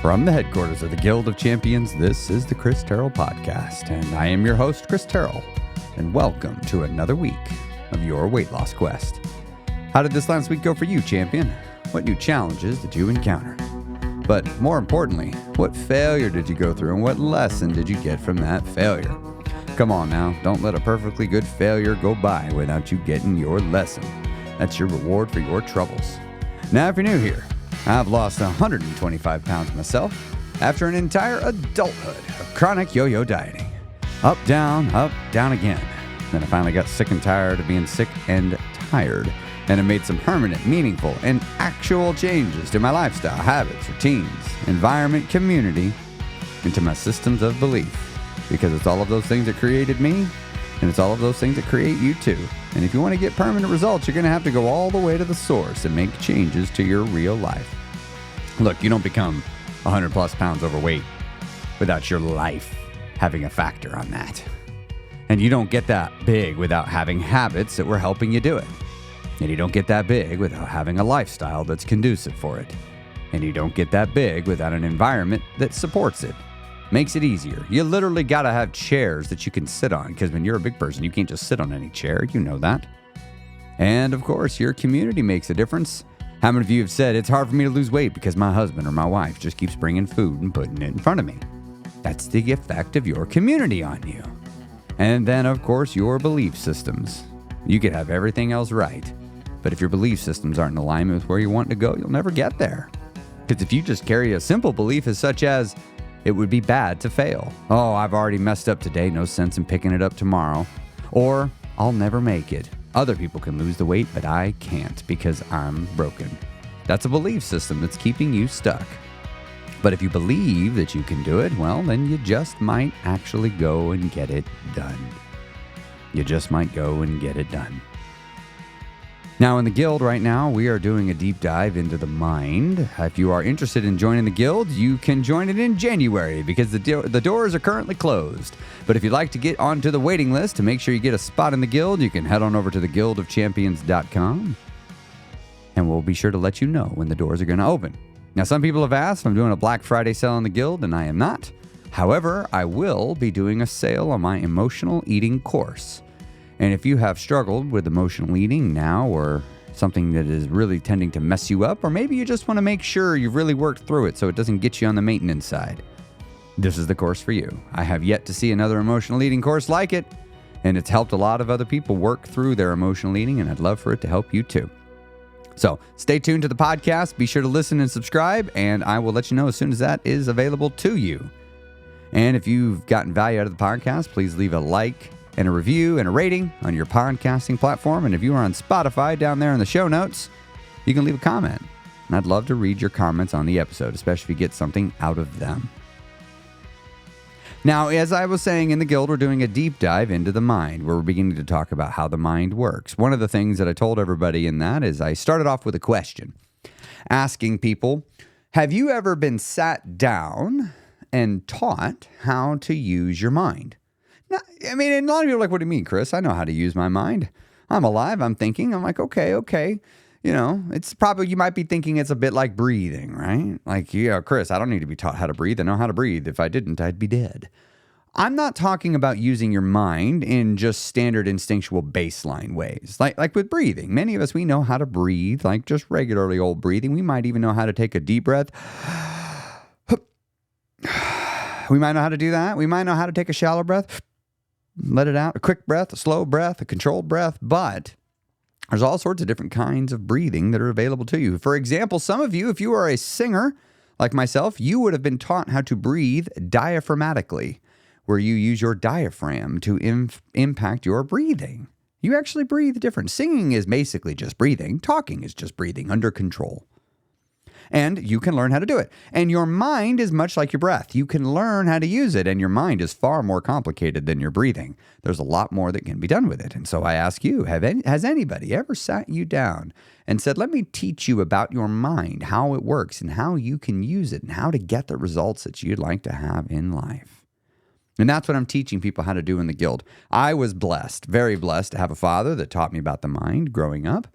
From the headquarters of the Guild of Champions, this is the Chris Terrell Podcast, and I am your host, Chris Terrell, and welcome to another week of your weight loss quest. How did this last week go for you, champion? What new challenges did you encounter? But more importantly, what failure did you go through, and what lesson did you get from that failure? Come on now, don't let a perfectly good failure go by without you getting your lesson. That's your reward for your troubles. Now, if you're new here, I've lost 125 pounds myself after an entire adulthood of chronic yo-yo dieting. Up, down again. Then I finally got sick and tired of being sick and tired, and I made some permanent, meaningful, and actual changes to my lifestyle, habits, routines, environment, community, and to my systems of belief. Because it's all of those things that created me, and it's all of those things that create you too. And if you want to get permanent results, you're going to have to go all the way to the source and make changes to your real life. Look, you don't become 100 plus pounds overweight without your life having a factor on that. And you don't get that big without having habits that were helping you do it. And you don't get that big without having a lifestyle that's conducive for it. And you don't get that big without an environment that supports it. Makes it easier. You literally got to have chairs that you can sit on, because when you're a big person, you can't just sit on any chair. You know that. And of course, your community makes a difference. How many of you have said, it's hard for me to lose weight because my husband or my wife just keeps bringing food and putting it in front of me? That's the effect of your community on you. And then, of course, your belief systems. You could have everything else right, but if your belief systems aren't in alignment with where you want to go, you'll never get there. Because if you just carry a simple belief as such as, it would be bad to fail. Oh, I've already messed up today. No sense in picking it up tomorrow. Or, I'll never make it. Other people can lose the weight, but I can't because I'm broken. That's a belief system that's keeping you stuck. But if you believe that you can do it, well, then you just might actually go and get it done. You just might go and get it done. Now, in the Guild right now, we are doing a deep dive into the mind. If you are interested in joining the Guild, you can join it in January because the doors are currently closed. But if you'd like to get onto the waiting list to make sure you get a spot in the Guild, you can head on over to theguildofchampions.com, and we'll be sure to let you know when the doors are going to open. Now, some people have asked if I'm doing a Black Friday sale in the Guild, and I am not. However, I will be doing a sale on my emotional eating course. And if you have struggled with emotional eating now, or something that is really tending to mess you up, or maybe you just want to make sure you've really worked through it so it doesn't get you on the maintenance side, this is the course for you. I have yet to see another emotional eating course like it, and it's helped a lot of other people work through their emotional eating, and I'd love for it to help you too. So stay tuned to the podcast. Be sure to listen and subscribe, and I will let you know as soon as that is available to you. And if you've gotten value out of the podcast, please leave a like and a review and a rating on your podcasting platform. And if you are on Spotify, down there in the show notes, you can leave a comment. And I'd love to read your comments on the episode, especially if you get something out of them. Now, as I was saying, in the Guild, we're doing a deep dive into the mind, where we're beginning to talk about how the mind works. One of the things that I told everybody in that is I started off with a question, asking people, have you ever been sat down and taught how to use your mind? Now, I mean, and a lot of people are like, what do you mean, Chris? I know how to use my mind. I'm alive. I'm thinking. I'm like, okay. You know, it's probably, you might be thinking it's a bit like breathing, right? Like, yeah, Chris, I don't need to be taught how to breathe. I know how to breathe. If I didn't, I'd be dead. I'm not talking about using your mind in just standard instinctual baseline ways. Like with breathing. Many of us, we know how to breathe, like just regularly old breathing. We might even know how to take a deep breath. We might know how to do that. We might know how to take a shallow breath. Let it out, a quick breath, a slow breath, a controlled breath, but there's all sorts of different kinds of breathing that are available to you. For example, some of you, if you are a singer like myself, you would have been taught how to breathe diaphragmatically, where you use your diaphragm to impact your breathing. You actually breathe different. Singing is basically just breathing. Talking is just breathing under control. And you can learn how to do it. And your mind is much like your breath. You can learn how to use it, and your mind is far more complicated than your breathing. There's a lot more that can be done with it. And so I ask you, has anybody ever sat you down and said, let me teach you about your mind, how it works, and how you can use it, and how to get the results that you'd like to have in life? And that's what I'm teaching people how to do in the Guild. I was blessed, very blessed, to have a father that taught me about the mind growing up.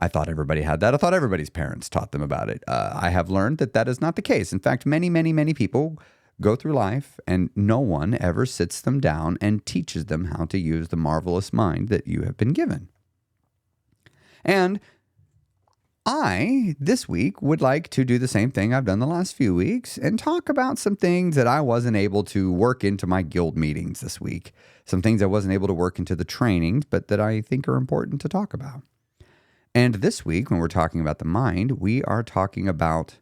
I thought everybody had that. I thought everybody's parents taught them about it. I have learned that that is not the case. In fact, many, many, many people go through life and no one ever sits them down and teaches them how to use the marvelous mind that you have been given. And I, this week, would like to do the same thing I've done the last few weeks and talk about some things that I wasn't able to work into my guild meetings this week. Some things I wasn't able to work into the trainings, but that I think are important to talk about. And this week, when we're talking about the mind, we are talking about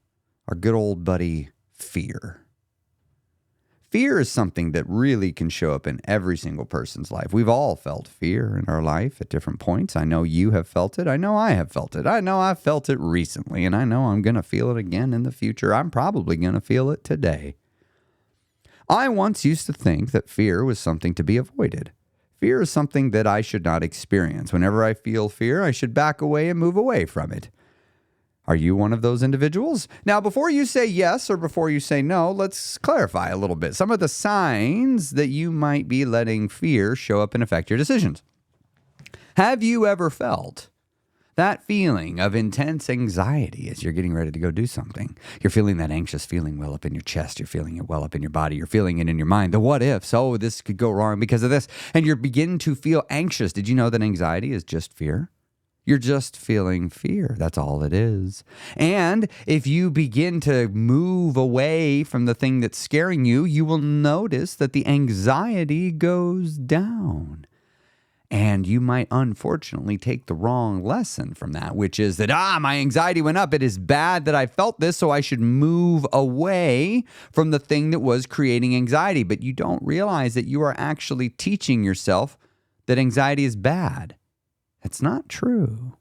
our good old buddy, fear. Fear is something that really can show up in every single person's life. We've all felt fear in our life at different points. I know you have felt it. I know I have felt it. I know I've felt it recently, and I know I'm going to feel it again in the future. I'm probably going to feel it today. I once used to think that fear was something to be avoided. Fear is something that I should not experience. Whenever I feel fear, I should back away and move away from it. Are you one of those individuals? Now, before you say yes or before you say no, let's clarify a little bit. Some of the signs that you might be letting fear show up and affect your decisions. Have you ever felt that feeling of intense anxiety as you're getting ready to go do something? You're feeling that anxious feeling well up in your chest. You're feeling it well up in your body. You're feeling it in your mind. The what ifs. Oh, this could go wrong because of this. And you're beginning to feel anxious. Did you know that anxiety is just fear? You're just feeling fear. That's all it is. And if you begin to move away from the thing that's scaring you, you will notice that the anxiety goes down. And you might unfortunately take the wrong lesson from that, which is that, my anxiety went up. It is bad that I felt this, so I should move away from the thing that was creating anxiety. But you don't realize that you are actually teaching yourself that anxiety is bad. That's not true.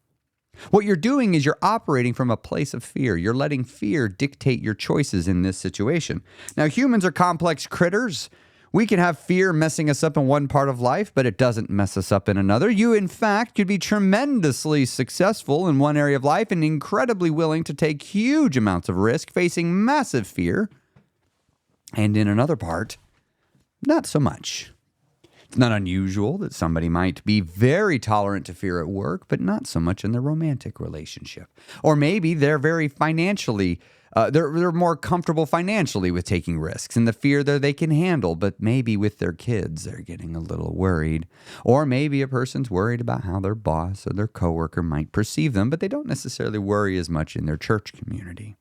What you're doing is you're operating from a place of fear. You're letting fear dictate your choices in this situation. Now, humans are complex critters. We can have fear messing us up in one part of life, but it doesn't mess us up in another. You, in fact, could be tremendously successful in one area of life and incredibly willing to take huge amounts of risk, facing massive fear. And in another part, not so much. It's not unusual that somebody might be very tolerant to fear at work, but not so much in their romantic relationship. Or maybe they're very financially, they're more comfortable financially with taking risks and the fear that they can handle, but maybe with their kids, they're getting a little worried. Or maybe a person's worried about how their boss or their coworker might perceive them, but they don't necessarily worry as much in their church community.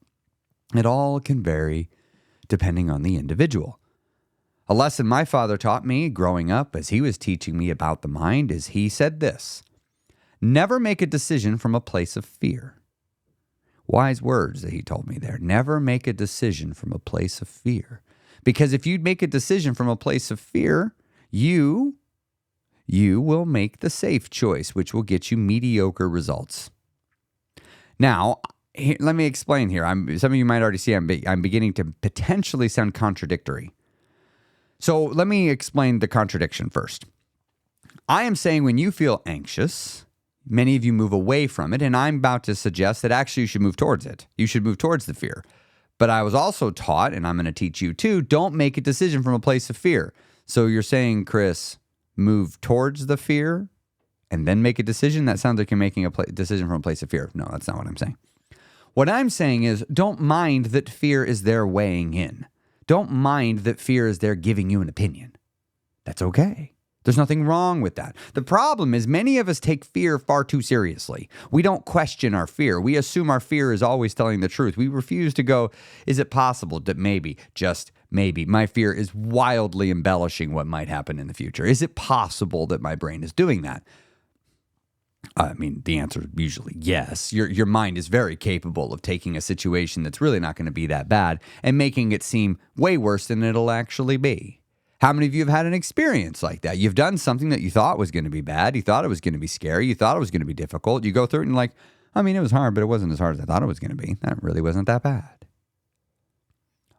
It all can vary depending on the individual. A lesson my father taught me growing up as he was teaching me about the mind is he said this: never make a decision from a place of fear. Wise words that he told me there. Never make a decision from a place of fear. Because if you make a decision from a place of fear, you will make the safe choice, which will get you mediocre results. Now, let me explain here. Some of you might already see I'm beginning to potentially sound contradictory. So let me explain the contradiction first. I am saying when you feel anxious, many of you move away from it, and I'm about to suggest that actually you should move towards it. You should move towards the fear. But I was also taught, and I'm going to teach you too, don't make a decision from a place of fear. So you're saying, Chris, move towards the fear and then make a decision? That sounds like you're making a decision from a place of fear. No, that's not what I'm saying. What I'm saying is don't mind that fear is there weighing in. Don't mind that fear is there giving you an opinion. That's okay. There's nothing wrong with that. The problem is many of us take fear far too seriously. We don't question our fear. We assume our fear is always telling the truth. We refuse to go, is it possible that maybe, just maybe, my fear is wildly embellishing what might happen in the future? Is it possible that my brain is doing that? I mean, the answer is usually yes. Your mind is very capable of taking a situation that's really not going to be that bad and making it seem way worse than it'll actually be. How many of you have had an experience like that? You've done something that you thought was going to be bad. You thought it was going to be scary. You thought it was going to be difficult. You go through it and you're like, I mean, it was hard, but it wasn't as hard as I thought it was going to be. That really wasn't that bad.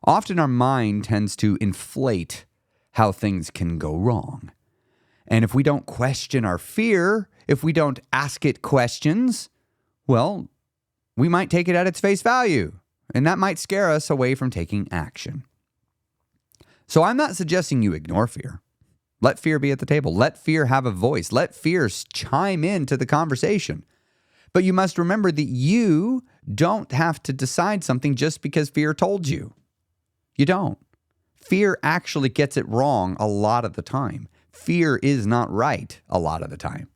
Often our mind tends to inflate how things can go wrong. And if we don't question our fear, if we don't ask it questions, well, we might take it at its face value. And that might scare us away from taking action. So I'm not suggesting you ignore fear. Let fear be at the table. Let fear have a voice. Let fear chime into the conversation. But you must remember that you don't have to decide something just because fear told you. You don't. Fear actually gets it wrong a lot of the time. Fear is not right a lot of the time.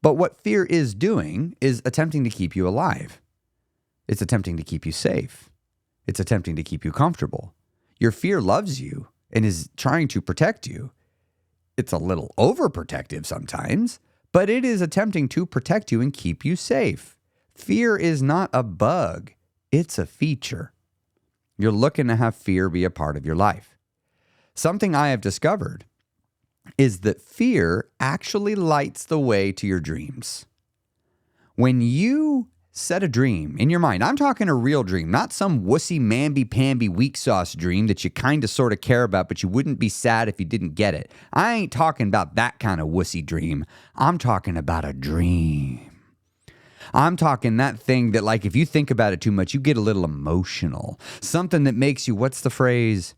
But what fear is doing is attempting to keep you alive. It's attempting to keep you safe. It's attempting to keep you comfortable. Your fear loves you and is trying to protect you. It's a little overprotective sometimes, but it is attempting to protect you and keep you safe. Fear is not a bug. It's a feature. You're looking to have fear be a part of your life. Something I have discovered is that fear actually lights the way to your dreams. When you set a dream in your mind, I'm talking a real dream, not some wussy, mamby-pamby, weak sauce dream that you kind of sort of care about, but you wouldn't be sad if you didn't get it. I ain't talking about that kind of wussy dream. I'm talking about a dream. I'm talking that thing that, like, if you think about it too much, you get a little emotional. Something that makes you, what's the phrase?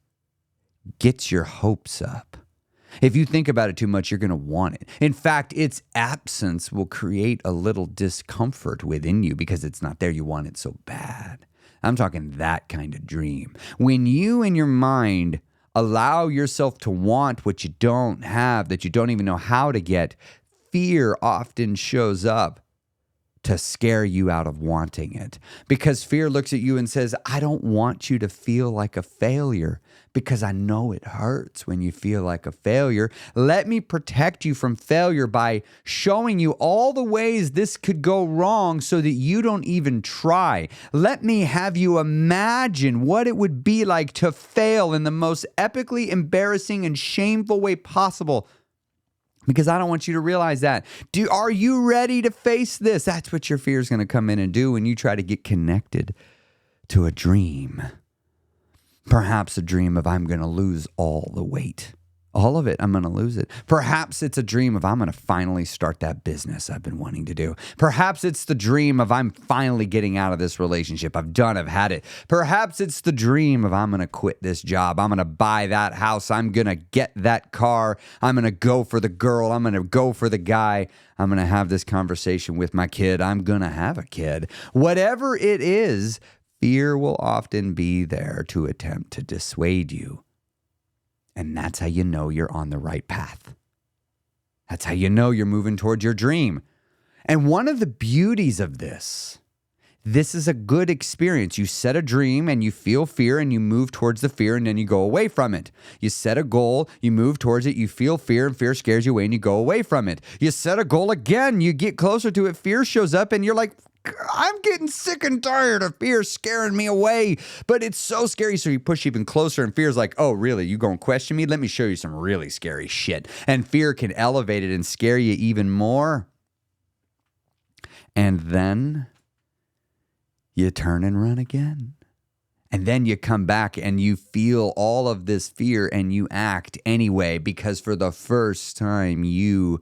Gets your hopes up. If you think about it too much, you're going to want it. In fact, its absence will create a little discomfort within you because it's not there. You want it so bad. I'm talking that kind of dream. When you in your mind allow yourself to want what you don't have, that you don't even know how to get, fear often shows up to scare you out of wanting it. Because fear looks at you and says, I don't want you to feel like a failure because I know it hurts when you feel like a failure. Let me protect you from failure by showing you all the ways this could go wrong so that you don't even try. Let me have you imagine what it would be like to fail in the most epically embarrassing and shameful way possible. Because I don't want you to realize that. Are you ready to face this? That's what your fear is going to come in and do when you try to get connected to a dream. Perhaps a dream of I'm going to lose all the weight. All of it, I'm going to lose it. Perhaps it's a dream of I'm going to finally start that business I've been wanting to do. Perhaps it's the dream of I'm finally getting out of this relationship. I've had it. Perhaps it's the dream of I'm going to quit this job. I'm going to buy that house. I'm going to get that car. I'm going to go for the girl. I'm going to go for the guy. I'm going to have this conversation with my kid. I'm going to have a kid. Whatever it is, fear will often be there to attempt to dissuade you. And that's how you know you're on the right path. That's how you know you're moving towards your dream. And one of the beauties of this is a good experience. You set a dream and you feel fear and you move towards the fear and then you go away from it. You set a goal, you move towards it, you feel fear and fear scares you away and you go away from it. You set a goal again, you get closer to it, fear shows up and you're like, I'm getting sick and tired of fear scaring me away, but it's so scary. So you push even closer and fear's like, oh, really? You gonna question me? Let me show you some really scary shit. And fear can elevate it and scare you even more. And then you turn and run again. And then you come back and you feel all of this fear and you act anyway, because for the first time you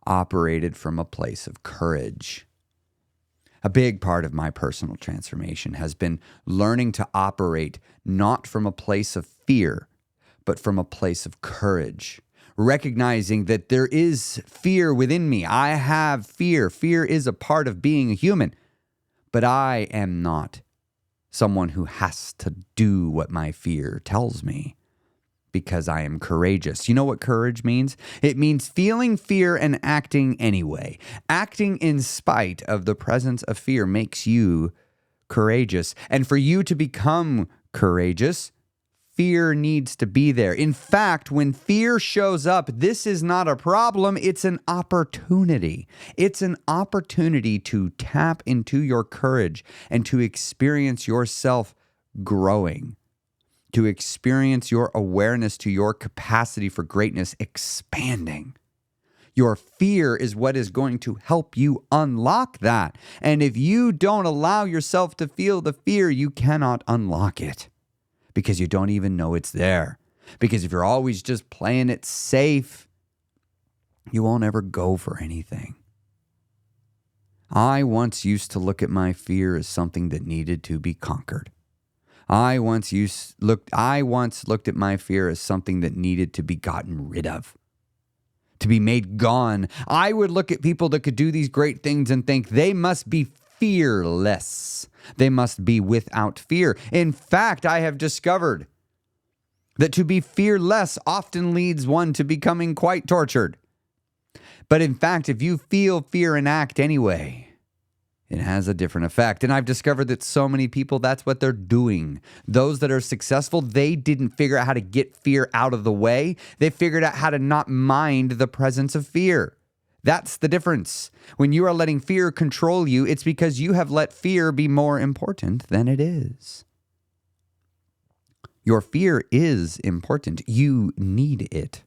operated from a place of courage. A big part of my personal transformation has been learning to operate not from a place of fear, but from a place of courage. Recognizing that there is fear within me. I have fear. Fear is a part of being a human. But I am not someone who has to do what my fear tells me. Because I am courageous. You know what courage means? It means feeling fear and acting anyway. Acting in spite of the presence of fear makes you courageous. And for you to become courageous, fear needs to be there. In fact, when fear shows up, this is not a problem. It's an opportunity. It's an opportunity to tap into your courage and to experience yourself growing. To experience your awareness to your capacity for greatness expanding. Your fear is what is going to help you unlock that. And if you don't allow yourself to feel the fear, you cannot unlock it because you don't even know it's there. Because if you're always just playing it safe, you won't ever go for anything. I once used to look at my fear as something that needed to be conquered. I once looked at my fear as something that needed to be gotten rid of. to be made gone. I would look at people that could do these great things and think they must be fearless. They must be without fear. In fact, I have discovered that to be fearless often leads one to becoming quite tortured. But in fact, if you feel fear and act anyway, it has a different effect. And I've discovered that so many people, that's what they're doing. Those that are successful, they didn't figure out how to get fear out of the way. They figured out how to not mind the presence of fear. That's the difference. When you are letting fear control you, it's because you have let fear be more important than it is. Your fear is important. You need it.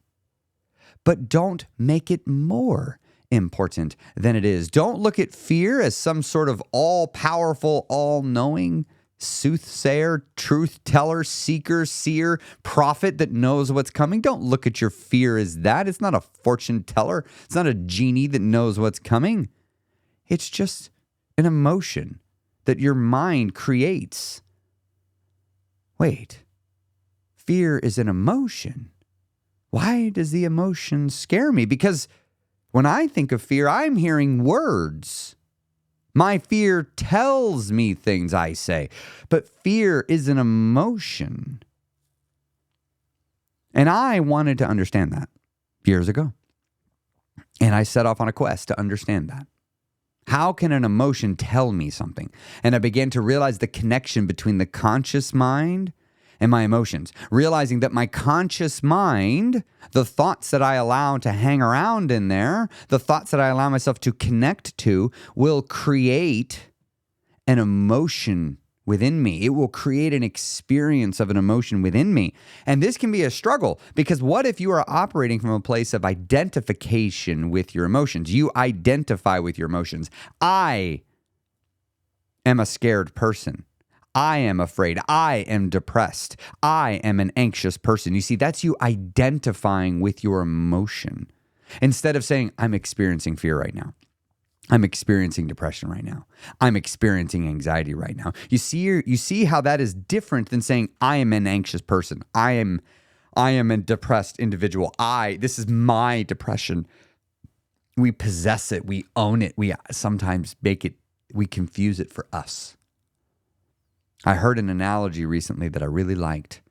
But don't make it more important than it is. Don't look at fear as some sort of all-powerful, all-knowing soothsayer, truth teller, seeker, seer, prophet that knows what's coming. Don't look at your fear as that. It's not a fortune teller. It's not a genie that knows what's coming. It's just an emotion that your mind creates. Wait. Fear is an emotion. Why does the emotion scare me? Because when I think of fear, I'm hearing words. My fear tells me things I say, but fear is an emotion. And I wanted to understand that years ago. And I set off on a quest to understand that. How can an emotion tell me something? And I began to realize the connection between the conscious mind and my emotions, realizing that my conscious mind, the thoughts that I allow to hang around in there, the thoughts that I allow myself to connect to, will create an emotion within me. It will create an experience of an emotion within me. And this can be a struggle, because what if you are operating from a place of identification with your emotions? You identify with your emotions. I am a scared person. I am afraid. I am depressed. I am an anxious person. You see, that's you identifying with your emotion. Instead of saying, I'm experiencing fear right now. I'm experiencing depression right now. I'm experiencing anxiety right now. You see how that is different than saying, I am an anxious person. I am a depressed individual. This is my depression. We possess it. We own it. We sometimes we confuse it for us. I heard an analogy recently that I really liked.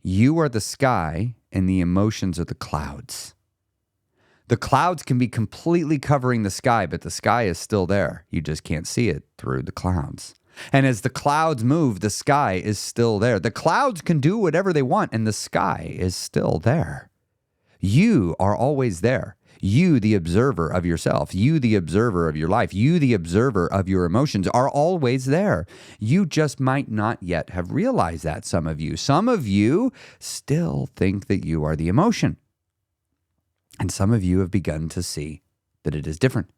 You are the sky and the emotions are the clouds. The clouds can be completely covering the sky, but the sky is still there. You just can't see it through the clouds. And as the clouds move, the sky is still there. The clouds can do whatever they want, and the sky is still there. You are always there. You, the observer of yourself, you, the observer of your life, you, the observer of your emotions, are always there. You just might not yet have realized that, some of you. Some of you still think that you are the emotion. And some of you have begun to see that it is different.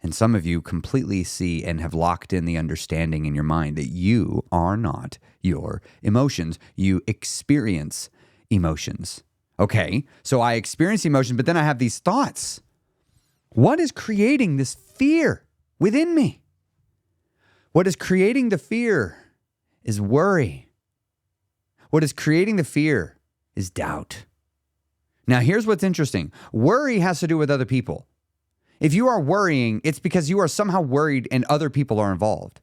And some of you completely see and have locked in the understanding in your mind that you are not your emotions. You experience emotions. Okay, so I experience emotion, but then I have these thoughts. What is creating this fear within me? What is creating the fear is worry. What is creating the fear is doubt. Now, here's what's interesting. Worry has to do with other people. If you are worrying, it's because you are somehow worried and other people are involved.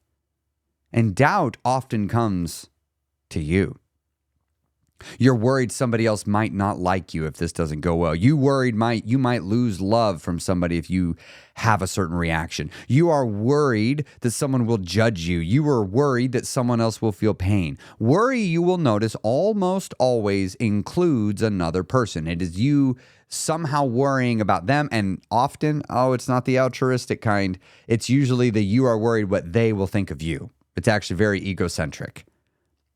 And doubt often comes to you. You're worried somebody else might not like you if this doesn't go well. You worried you might lose love from somebody if you have a certain reaction. You are worried that someone will judge you. You are worried that someone else will feel pain. Worry, you will notice, almost always includes another person. It is you somehow worrying about them, and often, it's not the altruistic kind. It's usually that you are worried what they will think of you. It's actually very egocentric.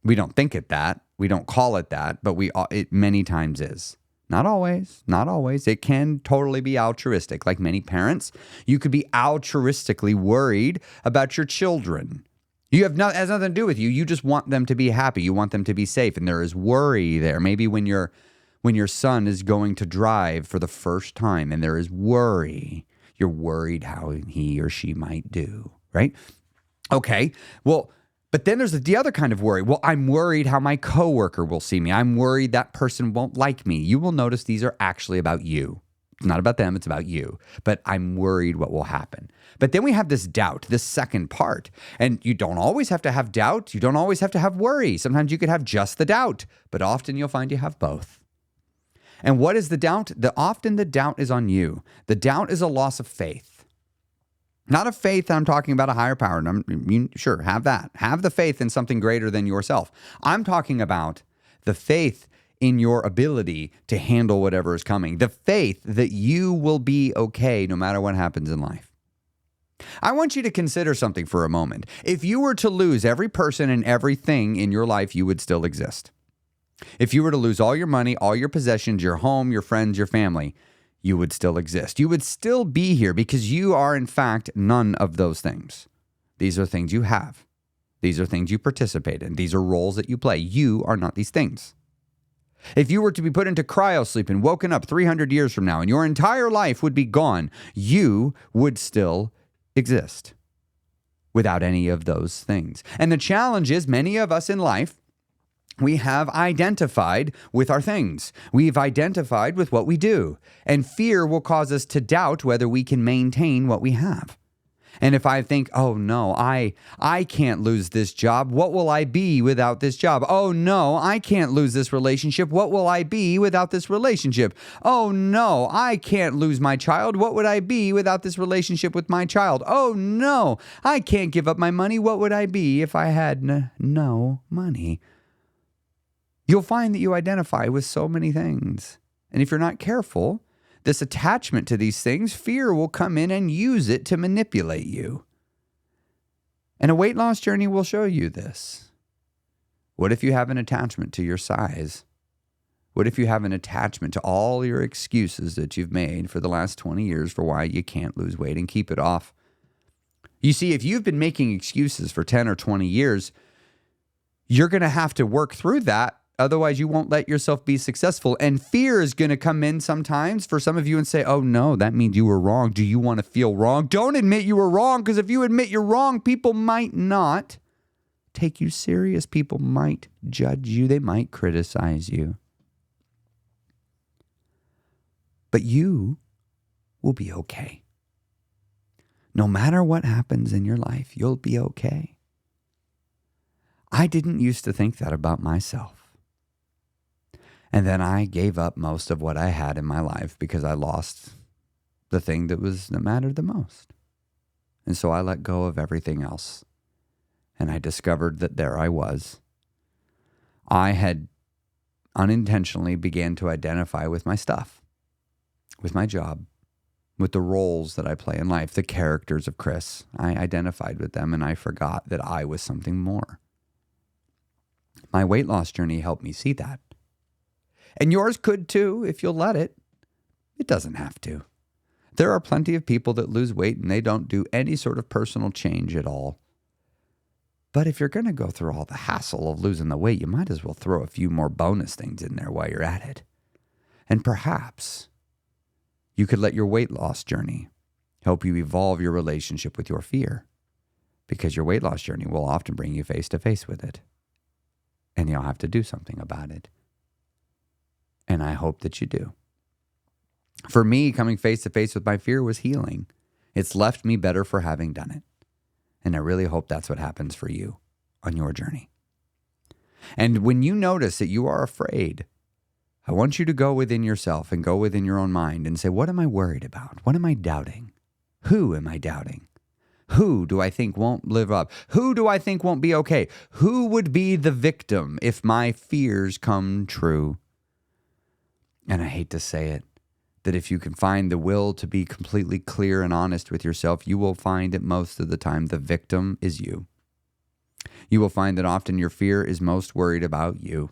We don't think it that. We don't call it that, but it many times is. Not always, not always. It can totally be altruistic. Like many parents, you could be altruistically worried about your children. It has nothing to do with you. You just want them to be happy. You want them to be safe, and there is worry there. Maybe when your son is going to drive for the first time, and there is worry. You're worried how he or she might do, right? Okay, well, but then there's the other kind of worry. Well, I'm worried how my coworker will see me. I'm worried that person won't like me. You will notice these are actually about you. It's not about them, it's about you. But I'm worried what will happen. But then we have this doubt, this second part. And you don't always have to have doubt. You don't always have to have worry. Sometimes you could have just the doubt, but often you'll find you have both. And what is the doubt? Often the doubt is on you. The doubt is a loss of faith. Not a faith that I'm talking about a higher power. Sure, have that. Have the faith in something greater than yourself. I'm talking about the faith in your ability to handle whatever is coming. The faith that you will be okay no matter what happens in life. I want you to consider something for a moment. If you were to lose every person and everything in your life, you would still exist. If you were to lose all your money, all your possessions, your home, your friends, your family, you would still exist. You would still be here because you are, in fact, none of those things. These are things you have. These are things you participate in. These are roles that you play. You are not these things. If you were to be put into cryosleep and woken up 300 years from now and your entire life would be gone, you would still exist without any of those things. And the challenge is many of us in life, we have identified with our things. We've identified with what we do. And fear will cause us to doubt whether we can maintain what we have. And if I think, oh no, I can't lose this job. What will I be without this job? Oh no, I can't lose this relationship. What will I be without this relationship? Oh no, I can't lose my child. What would I be without this relationship with my child? Oh no, I can't give up my money. What would I be if I had no money? You'll find that you identify with so many things. And if you're not careful, this attachment to these things, fear will come in and use it to manipulate you. And a weight loss journey will show you this. What if you have an attachment to your size? What if you have an attachment to all your excuses that you've made for the last 20 years for why you can't lose weight and keep it off? You see, if you've been making excuses for 10 or 20 years, you're going to have to work through that. Otherwise, you won't let yourself be successful. And fear is going to come in sometimes for some of you and say, oh no, that means you were wrong. Do you want to feel wrong? Don't admit you were wrong, because if you admit you're wrong, people might not take you serious. People might judge you. They might criticize you. But you will be okay. No matter what happens in your life, you'll be okay. I didn't used to think that about myself. And then I gave up most of what I had in my life because I lost the thing that mattered the most. And so I let go of everything else. And I discovered that there I was. I had unintentionally began to identify with my stuff, with my job, with the roles that I play in life, the characters of Chris. I identified with them and I forgot that I was something more. My weight loss journey helped me see that. And yours could too, if you'll let it. It doesn't have to. There are plenty of people that lose weight and they don't do any sort of personal change at all. But if you're going to go through all the hassle of losing the weight, you might as well throw a few more bonus things in there while you're at it. And perhaps you could let your weight loss journey help you evolve your relationship with your fear, because your weight loss journey will often bring you face to face with it. And you'll have to do something about it. And I hope that you do. For me, coming face to face with my fear was healing. It's left me better for having done it. And I really hope that's what happens for you on your journey. And when you notice that you are afraid, I want you to go within yourself and go within your own mind and say, what am I worried about? What am I doubting? Who am I doubting? Who do I think won't live up? Who do I think won't be okay? Who would be the victim if my fears come true? And I hate to say it, that if you can find the will to be completely clear and honest with yourself, you will find that most of the time the victim is you. You will find that often your fear is most worried about you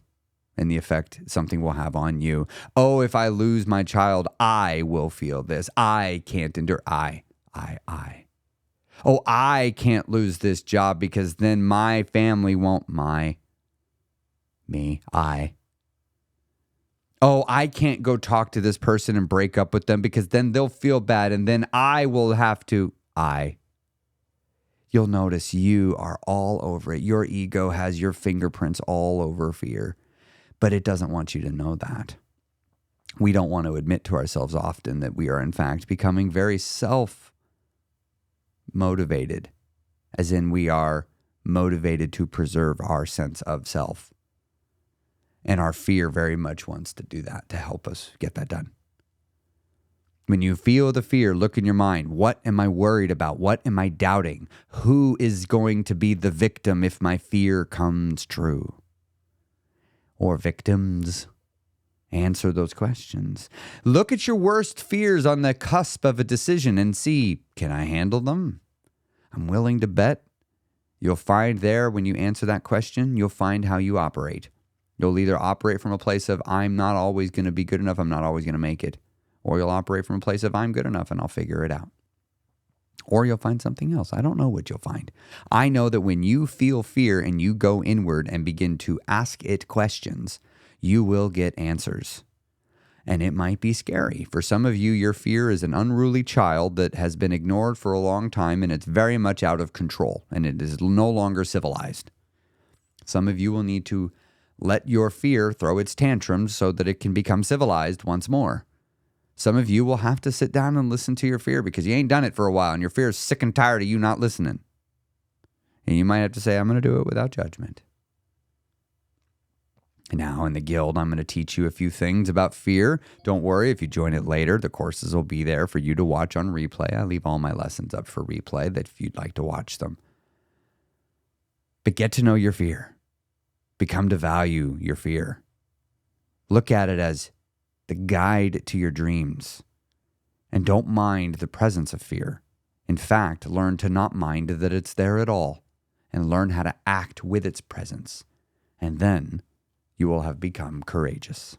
and the effect something will have on you. Oh, if I lose my child, I will feel this. I can't endure. I. Oh, I can't lose this job because then my family won't me. I. Oh, I can't go talk to this person and break up with them because then they'll feel bad and then I will have to. You'll notice you are all over it. Your ego has your fingerprints all over fear, but it doesn't want you to know that. we don't want to admit to ourselves often that we are, in fact, becoming very self-motivated, as in we are motivated to preserve our sense of self. And our fear very much wants to do that, to help us get that done. When you feel the fear, look in your mind. What am I worried about? What am I doubting? Who is going to be the victim if my fear comes true? Or victims? Answer those questions. Look at your worst fears on the cusp of a decision and see, can I handle them? I'm willing to bet you'll find there, when you answer that question, you'll find how you operate. You'll either operate from a place of, I'm not always going to be good enough, I'm not always going to make it. Or you'll operate from a place of, I'm good enough and I'll figure it out. Or you'll find something else. I don't know what you'll find. I know that when you feel fear and you go inward and begin to ask it questions, you will get answers. And it might be scary. For some of you, your fear is an unruly child that has been ignored for a long time, and it's very much out of control, and it is no longer civilized. Some of you will need to let your fear throw its tantrums so that it can become civilized once more. Some of you will have to sit down and listen to your fear because you ain't done it for a while, and your fear is sick and tired of you not listening. And you might have to say, I'm going to do it without judgment. Now, in the Guild, I'm going to teach you a few things about fear. Don't worry, if you join it later, the courses will be there for you to watch on replay. I leave all my lessons up for replay that if you'd like to watch them. But get to know your fear. Become to value your fear. Look at it as the guide to your dreams. And don't mind the presence of fear. In fact, learn to not mind that it's there at all, and learn how to act with its presence. And then you will have become courageous.